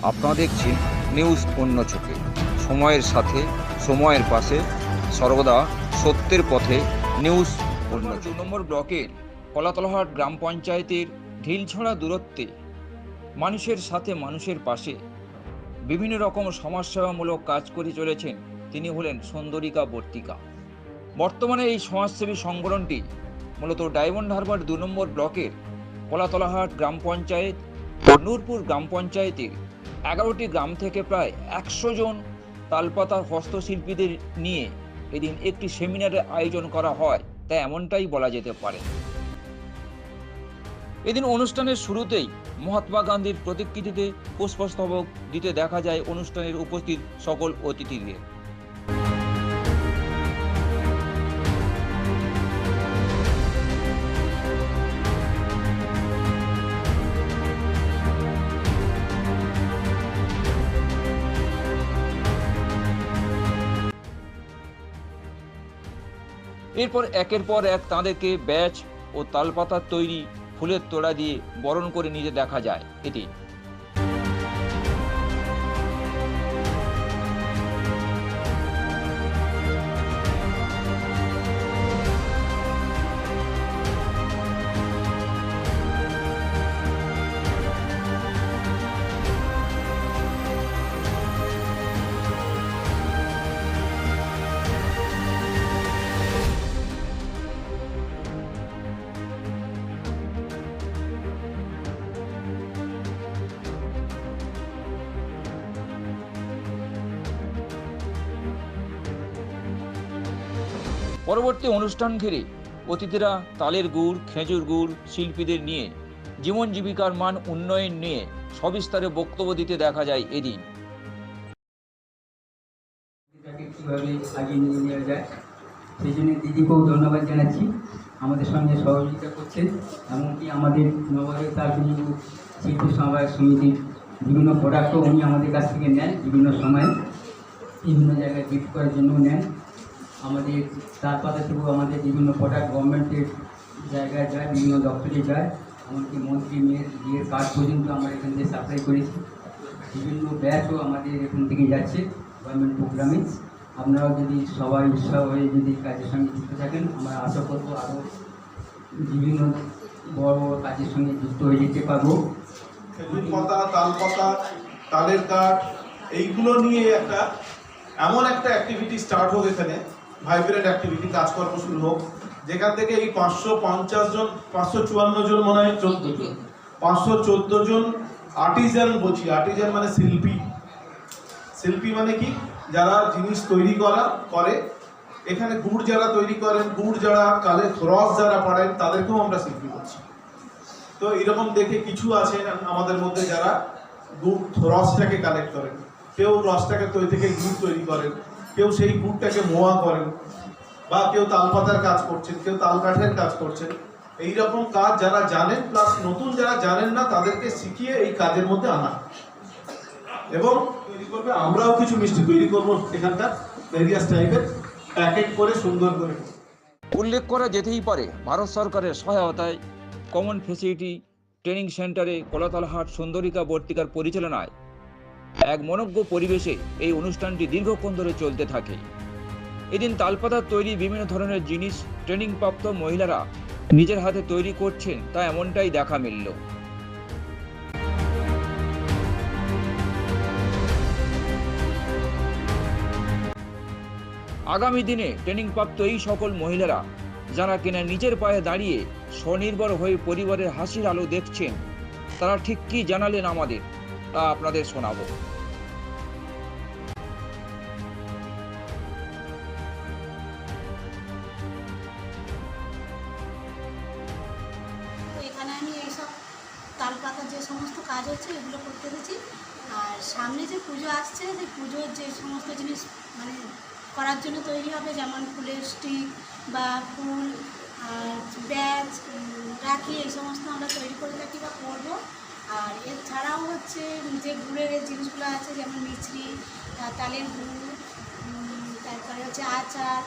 আপনারা দেখছেন নিউজ অন্য চোখে, সময়ের সাথে সময়ের পাশে, সর্বদা সত্যের পথে। নিউজ অন্য চোখে। 2 নম্বর ব্লকের কলাতলাহাট গ্রাম পঞ্চায়েতের ঢিলছড়া দূরত্বে মানুষের সাথে মানুষের পাশে বিভিন্ন রকম সমাজসেবামূলক কাজ করে চলেছেন তিনি হলেন সুন্দরিকা বর্তিকা। বর্তমানে এই সমাজসেবী সংগঠনটি মূলত ডায়মন্ড হারবার 2 নম্বর ব্লকের কলাতলাহাট গ্রাম পঞ্চায়েত ও নূরপুর গ্রাম পঞ্চায়েতের 11টি গ্রাম থেকে প্রায় 100 জন তালপাতার হস্তশিল্পীদের নিয়ে এদিন একটি সেমিনারের আয়োজন করা হয়, তাই এমনটাই বলা যেতে পারে। এদিন অনুষ্ঠানের শুরুতেই মহাত্মা গান্ধীর প্রতিকৃতিতে পুষ্পস্তবক দিতে দেখা যায় অনুষ্ঠানের উপস্থিত সকল অতিথিদের। এরপর একের পর এক তাঁদেরকে ব্যাচ ও তালপাতার তৈরি ফুলের তোড়া দিয়ে বরণ করে নিতে দেখা যায়। এটি পরবর্তী অনুষ্ঠান ঘিরে অতিথিরা তালের গুড়, খেজুর গুড় শিল্পীদের নিয়ে জীবন জীবিকার মান উন্নয়ন নিয়ে সবিস্তারে বক্তব্য দিতে দেখা যায়। এদিন কিভাবে আগিয়ে নিয়ে নেওয়া যায় সেই জন্য দিদিকেও ধন্যবাদ জানাচ্ছি, আমাদের সঙ্গে সহযোগিতা করছেন। এমনকি আমাদের নবাবের তালপুজো শিল্পী সমবায় সমিতির বিভিন্ন প্রোডাক্টও উনি আমাদের কাছ থেকে নেন, বিভিন্ন সময়ে বিভিন্ন জায়গায় গিফট করার জন্য নেন। আমাদের তালপাতা থেকেও আমাদের বিভিন্ন প্রোডাক্ট গভর্নমেন্টের জায়গায় যায়, বিভিন্ন দপ্তরে যায়, এমনকি মন্ত্রী মেয়ের বিয়ের কার্ড পর্যন্ত আমরা এখান থেকে সাপ্লাই করেছি। বিভিন্ন ব্যাচও আমাদের এখান থেকে যাচ্ছে গভর্নমেন্ট প্রোগ্রামে। আপনারাও যদি সবাই উৎসাহ হয়ে যদি কাজের সঙ্গে যুক্ত থাকেন, আমরা আশা করবো আরও বিভিন্ন বড় বড় কাজের সঙ্গে যুক্ত হয়ে যেতে পারবো। খেজুর পাতা, তাল পাতা, তালের কাঠ, এইগুলো নিয়ে এমন একটা অ্যাক্টিভিটি স্টার্ট হোক, এখানে ভাইব্রেন্ট অ্যাক্টিভিটি, কাজকর্ম শুরু হোক, যেখান থেকে এই 550 জন, 554 জন, মনে হয় 514 জন আর্টিজান, বলছি আর্টিজান মানে শিল্পী। শিল্পী মানে কি? যারা জিনিস তৈরি করে, এখানে গুড় যারা তৈরি করেন, গুড় যারা কালের রস যারা পাড়েন, তাদেরকেও আমরা শিল্পী করছি। তো এরকম দেখে কিছু আছে আমাদের মধ্যে যারা গুড় রসটাকে কালেক্ট করেন, কেউ রসটাকে তৈরি থেকে গুড় তৈরি করেন, কেউ সেই গুড়টাকে মোয়া করেন, বা কেউ তালপাতার কাজ করছেন, কেউ তাল কাঠের কাজ করছেন। এইরকম কাজ যারা জানেন, প্লাস নতুন যারা জানেন না, তাদেরকে শিখিয়ে এই কাজের মধ্যে আনা এবং তৈরি করবে। আমরাও কিছু মিষ্টি তৈরি করবো এখানকার ভেরিয়াস টাইপের, প্যাকেট করে সুন্দর করে। উল্লেখ করা যেতেই পারে, ভারত সরকারের সহায়তায় কমন ফেসিলিটি ট্রেনিং সেন্টারে কলাতলাহাট সুন্দরিকা বর্তিকার পরিচালনায় এক মনোজ্ঞ পরিবেশে এই অনুষ্ঠানটি দীর্ঘক্ষণ ধরে চলতে থাকে। এদিন তালপাতার তৈরি বিভিন্ন ধরনের জিনিস ট্রেনিংপ্রাপ্ত মহিলারা নিজের হাতে তৈরি করছেন, তা এমনটাই দেখা মিলল। আগামী দিনে ট্রেনিংপ্রাপ্ত এই সকল মহিলারা যারা কিনা নিজের পায়ে দাঁড়িয়ে স্বনির্ভর হয়ে পরিবারের হাসির আলো দেখছেন, তারা ঠিক কি জানালেন আমাদের, তা আপনাদের শোনাবো। এখানে আমি এইসব তালপাতা যে সমস্ত কাজ হচ্ছে এগুলো করতে এসেছি। আর সামনে যে পুজো আসছে, যে পুজোর যে সমস্ত জিনিস মানে করার জন্য তৈরি হবে, যেমন ফুলের স্টিক বা ফুল, ব্যাচ, রাখি, এই সমস্ত আমরা তৈরি করে থাকি বা করবো। আর এছাড়াও হচ্ছে যে গুড়ের জিনিসগুলো আছে, যেমন মিছরি, তালের গুড়, তারপরে হচ্ছে আচার,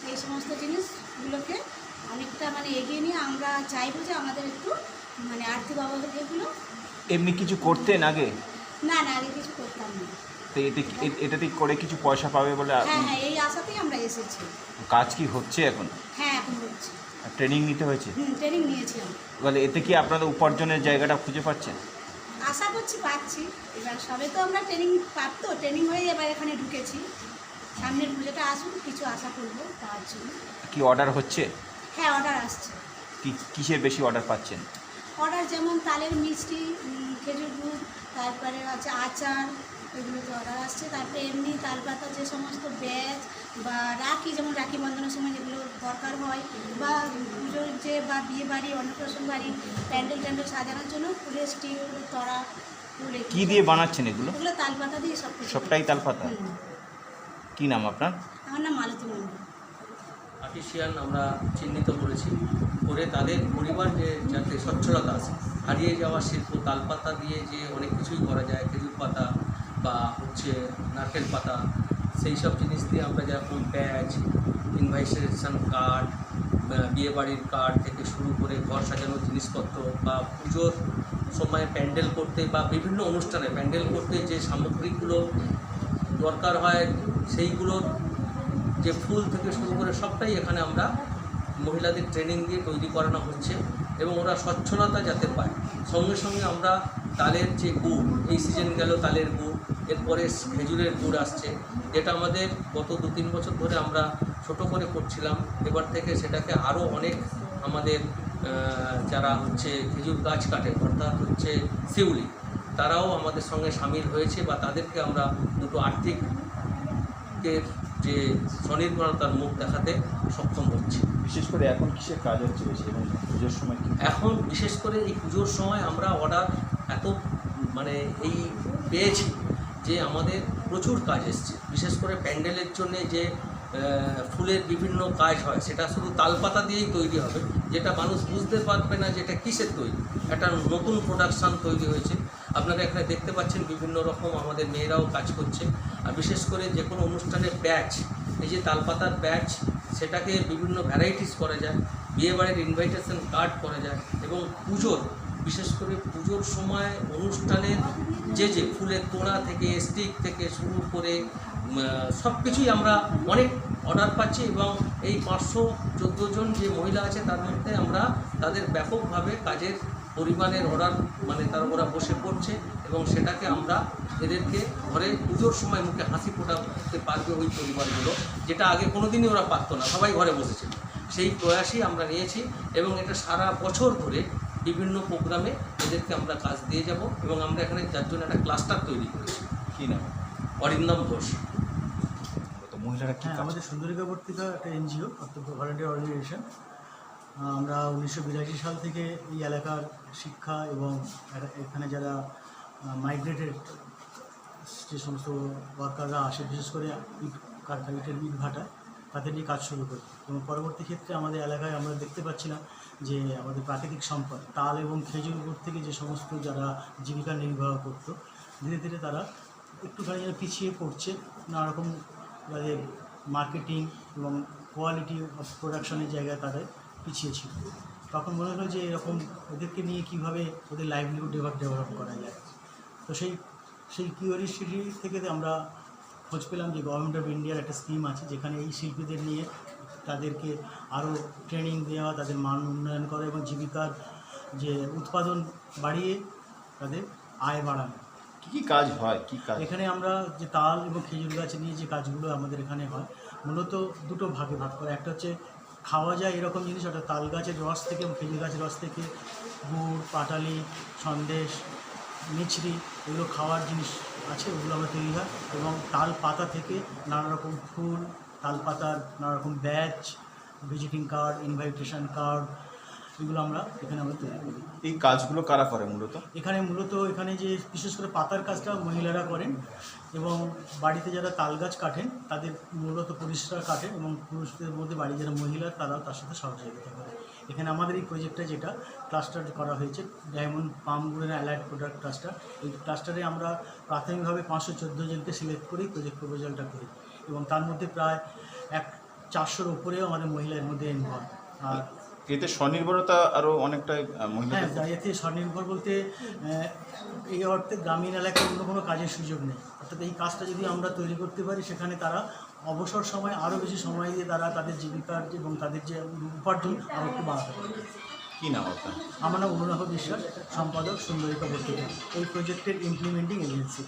এই সমস্ত জিনিসগুলোকে অনেকটা মানে এগিয়ে নিয়ে আমরা চাইবো যে আমাদের একটু মানে আর্থিক অবস্থা এগুলো। এমনি কিছু করতেন আগে? না না, আগে কিছু করতাম না। তো এটাতে করে কিছু পয়সা পাবে বলে হ্যাঁ হ্যাঁ, এই আশাতেই আমরা এসেছি। কাজ কি হচ্ছে এখন? হ্যাঁ, এখন হচ্ছে। ট্রেনিং নিতে হয়েছে? ট্রেনিং নিয়েছি আমরা। বলে এতে কি আপনাদের উপার্জনের জায়গাটা খুঁজে পাচ্ছেন? আশা করছি পাচ্ছি। এবার সবে তো আমরা ট্রেনিং প্রাপ্ত, ট্রেনিং হয়ে এবার এখানে ঢুকেছি। সামনের পুজোটা আসুন, কিছু আশা করবো তার জন্য। কি অর্ডার হচ্ছে? হ্যাঁ, অর্ডার আসছে। কিসের বেশি অর্ডার পাচ্ছেন? অর্ডার যেমন তালের মিষ্টি, খেজুর গুড়, তারপরে হচ্ছে আচার, এগুলোতে অর্ডার আসছে। তারপরে এমনি তালপাতা যে সমস্ত ব্যাচ বা রাখি, যেমন রাখি বন্ধনের সময় যেগুলো দরকার হয়, বা পুজোর যে বা বিয়ে বাড়ি, অন্নপ্রাশন বাড়ি, প্যান্ডেল ট্যান্ডেল সাজানোর জন্য ফুলের স্টিক, ফুলের তড়া, ফুলের কি দিয়ে বানাচ্ছেন এগুলো? এগুলো তালপাতা দিয়ে সব কিছু। সবটাই তালপাতা? হুম। কি নাম আপনার? আমার নাম মালতী মণ্ডল। আর্টিসিয়ান আমরা চিহ্নিত করেছি, করে তাদের পরিবার যে যাতে সচ্ছলতা আছে, হারিয়ে যাওয়া শিল্প তালপাতা দিয়ে যে অনেক কিছুই করা যায়, খেজুর পাতা বা হচ্ছে নারকেল পাতা, সেই সব জিনিস দিয়ে আমরা যেরকম ব্যাজ, ইনভাইটেশন কার্ড, বিয়েবাড়ির কার্ড থেকে শুরু করে ঘর সাজানোর জিনিসপত্র বা পুজোর সময় প্যান্ডেল করতে বা বিভিন্ন অনুষ্ঠানে প্যান্ডেল করতে যে সামগ্রীগুলো দরকার হয়, সেইগুলোর যে ফুল থেকে শুরু করে সবটাই এখানে আমরা মহিলাদের ট্রেনিং দিয়ে তৈরি করানো হচ্ছে এবং ওরা স্বচ্ছলতা যাতে পায়। সঙ্গে সঙ্গে আমরা তালের যে গুড়, এই সিজন গেল তালের গুড়, এরপরে খেজুরের গুড় আসছে, যেটা আমাদের গত 2-3 বছর ধরে আমরা ছোট করে করছিলাম। এবার থেকে সেটাকে আরও অনেক আমাদের যারা হচ্ছে খেজুর গাছ কাটে, অর্থাৎ হচ্ছে শিউলি, তারাও আমাদের সঙ্গে সামিল হয়েছে বা তাদেরকে আমরা দুটো আর্থিক যে স্বনির্ভরতার মুখ দেখাতে সক্ষম হচ্ছে। বিশেষ করে এখন কিসের কাজ হচ্ছে বেশি এবং পুজোর সময় কি? এখন বিশেষ করে এই পুজোর সময় আমরা অর্ডার এত এই পেয়েছি যে আমাদের প্রচুর কাজ এসছে। বিশেষ করে প্যান্ডেলের জন্যে যে ফুলের বিভিন্ন কাজ হয়, সেটা শুধু তালপাতা দিয়েই তৈরি হবে, যেটা মানুষ বুঝতে পারবে না যেটা কিসের তৈরি। একটা নতুন প্রোডাকশান তৈরি হয়েছে। আপনারা এখানে দেখতে পাচ্ছেন বিভিন্ন রকম আমাদের মেয়েরাও কাজ করছে। আর বিশেষ করে যে কোনো অনুষ্ঠানের ব্যাচ, এই যে তালপাতার ব্যাচ, সেটাকে বিভিন্ন ভ্যারাইটিস করা যায়, বিয়েবাড়ির ইনভাইটেশন কার্ড করা যায় এবং পুজোর, বিশেষ করে পুজোর সময় অনুষ্ঠানের যে ফুলের তোড়া থেকে স্টিক থেকে শুরু করে সব কিছুই আমরা অনেক অর্ডার পাচ্ছি এবং এই 514 জন যে মহিলা আছে তার মধ্যে আমরা তাদের ব্যাপকভাবে কাজের পরিমাণের অর্ডার ওরা বসে পড়ছে এবং সেটাকে আমরা এদেরকে ঘরে পুজোর সময় মুখে হাসি ফোটাতে পারবে ওই পরিবারগুলো, যেটা আগে কোনোদিনই ওরা পারতো না, সবাই ঘরে বসেছিল। সেই প্রয়াসই আমরা নিয়েছি এবং এটা সারা বছর ধরে বিভিন্ন প্রোগ্রামে এদেরকে আমরা কাজ দিয়ে যাব এবং আমরা এখানে যার জন্য একটা ক্লাস্টার তৈরি করেছি। কী নাম? অরিন্দম ঘোষ। তো মহিলারা কি হ্যাঁ, কাজ? আমাদের সুন্দরিকা পত্রিকা একটা এনজিও, অর্থাৎ ভলান্টিয়ার অর্গানাইজেশন। আমরা 1982 সাল থেকে এই এলাকার শিক্ষা এবং এখানে যারা মাইগ্রেটেড যে সমস্ত ওয়ার্কাররা আসে, বিশেষ করে ইট কারখানা, ইটের ইট ভাটা, তাদের নিয়ে কাজ শুরু করি এবং পরবর্তী ক্ষেত্রে আমাদের এলাকায় আমরা দেখতে পাচ্ছি না যে আমাদের প্রাকৃতিক সম্পদ তাল এবং খেজুর গুড় থেকে যে সমস্ত যারা জীবিকা নির্বাহ করতো, ধীরে ধীরে তারা একটুখানি যেন পিছিয়ে পড়ছে। নানারকম তাদের মার্কেটিং এবং কোয়ালিটি অফ প্রোডাকশনের জায়গায় তাদের পিছিয়ে ছিল। তখন মনে হলো যে এরকম ওদেরকে নিয়ে কীভাবে ওদের লাইভলিহুড ডেভেলপ করা যায়। তো সেই কিউরিয়াসিটি থেকে আমরা খোঁজ পেলাম যে গভর্নমেন্ট অফ ইন্ডিয়ার একটা স্কিম আছে, যেখানে এই শিল্পীদের নিয়ে তাদেরকে আরও ট্রেনিং দেওয়া, তাদের মান উন্নয়ন করা এবং জীবিকার যে উৎপাদন বাড়িয়ে তাদের আয় বাড়ানো। কী কাজ হয়, কী কাজ? এখানে আমরা যে তাল এবং খেজুর গাছ নিয়ে যে কাজগুলো আমাদের এখানে হয়, মূলত দুটো ভাগে ভাগ করা। একটা হচ্ছে খাওয়া যায় এরকম জিনিস, ওটা তাল গাছের রস থেকে এবং খেজুর গাছের রস থেকে গুড়, পাটালি, সন্দেশ, মিছরি, এগুলো খাওয়ার জিনিস আছে, ওগুলো আমরা তৈরি হয়। এবং তাল পাতা থেকে নানা রকম ফুল, তাল পাতার নানা রকম batch, visiting card, invitation card, এগুলো আমরা এখানে তৈরি করি। এই কাজগুলো কারা করে মূলত? এখানে যে বিশেষ করে পাতার কাজটা মহিলারা করেন এবং বাড়িতে যারা তাল গাছ কাটেন তাদের মূলত পুরুষরা কাটেন এবং পুরুষদের মধ্যে বাড়ি যারা মহিলা তারাও তার সাথে সহযোগিতা করে। এখানে আমাদের এই প্রজেক্টটা যেটা ক্লাস্টার করা হয়েছে, ডায়মন্ড পাম গুড়ের অ্যালাইড প্রোডাক্ট ক্লাস্টার, এই ক্লাস্টারে আমরা প্রাথমিকভাবে 514 জনকে সিলেক্ট করেই প্রজেক্ট প্রপোজালটা করি এবং তার মধ্যে প্রায় 400-র উপরেও আমাদের মহিলার মধ্যে ইনভলভ। আর এতে স্বনির্ভরতা আরও অনেকটা হ্যাঁ, মহিলাদের এতে স্বনির্ভর বলতে এই অর্থে গ্রামীণ এলাকায় অন্য কোনো কাজের সুযোগ নেই। অর্থাৎ এই কাজটা যদি আমরা তৈরি করতে পারি, সেখানে তারা অবসর সময় আরও বেশি সময় দিয়ে তারা তাদের জীবিকার এবং তাদের যে উপার্জন আরও একটু বাড়াতে পারে। কী নাম আপনার? আমার নাম অনুরাগ বিশ্বাস, সম্পাদক সুন্দরিকা পত্রিকা, এই প্রজেক্টের ইমপ্লিমেন্টিং এজেন্সি।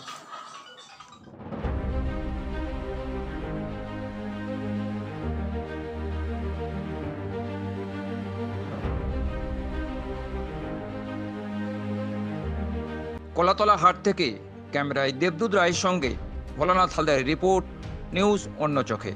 কলাতলা হাট থেকে ক্যামেরায় দেবদূত রায়ের সঙ্গে ভোলানাথ হালদারের রিপোর্ট, নিউজ অন্য চোখে।